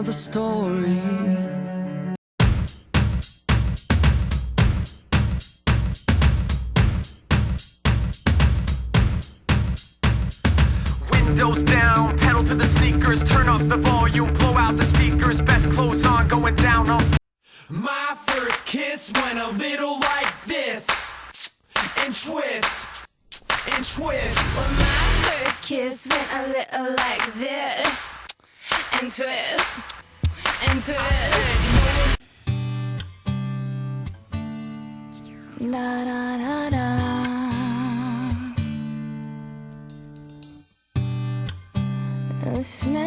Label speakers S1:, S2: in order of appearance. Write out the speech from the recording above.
S1: the story.
S2: Windows down, pedal to the sneakers, turn up the volume, blow out the speakers, best clothes on, going down on. My first kiss went a little like this, and twist, and twist.
S3: Well, my first kiss went a little like this, and twist, and twist. Da da da da. The smell